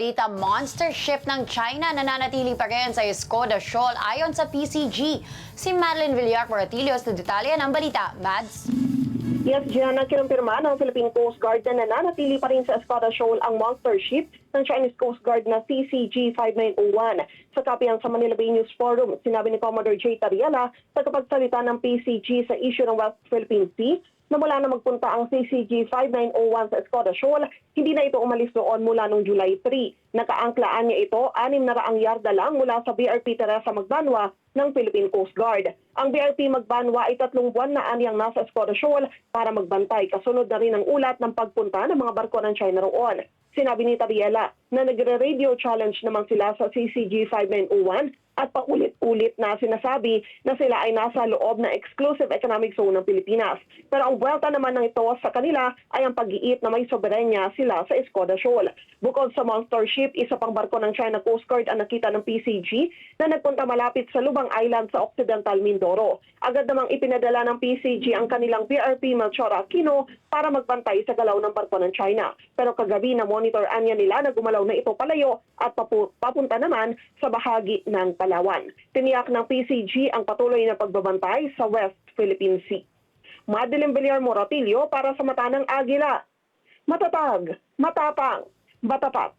Balita, monster ship ng China nananatili pa rin sa Escoda Shoal ayon sa PCG. Si Madeline Villar-Moratillo sa detalye ng balita. Mads? Yes, Gianna, kinumpirma ng Philippine Coast Guard na nananatili pa rin sa Escoda Shoal ang monster ship ng Chinese Coast Guard na CCG-5901. Sa kapihan sa Manila Bay News Forum, sinabi ni Commodore J. Tariela, tagapagsalita ng PCG sa issue ng West Philippine Sea, na mula na magpunta ang CCG-5901 sa Escoda Shoal, hindi na ito umalis noon mula noong July 3. Nakaangklaan niya ito 600 yarda lang mula sa BRP Teresa Magbanwa ng Philippine Coast Guard. Ang BRP Magbanwa ay 3 buwan na anyang nasa Escoda Shoal para magbantay. Kasunod na rin ang ulat ng pagpunta ng mga barko ng China roon. Sinabi ni Tariela na nagre-radio challenge naman sila sa CCG-5901 at paulit-ulit na sinasabi na sila ay nasa loob ng exclusive economic zone ng Pilipinas. Pero ang buwelta naman ng ito sa kanila ay ang pag-iit na may soberenya sila sa Escoda Shoal. Bukod sa monster ship, isa pang barko ng China Coast Guard ang nakita ng PCG na nagpunta malapit sa Lubang Island sa Occidental Mindoro. Agad namang ipinadala ng PCG ang kanilang BRP Melchor Aquino para magbantay sa galaw ng barko ng China. Pero kagabi na monitor-an niya nila na gumalaw na ito palayo at papunta naman sa bahagi ng Palawan. Tiniyak ng PCG ang patuloy na pagbabantay sa West Philippine Sea. Madeline Villar-Moratillo para sa Mata ng Agila. Matatag, matapang, matapat.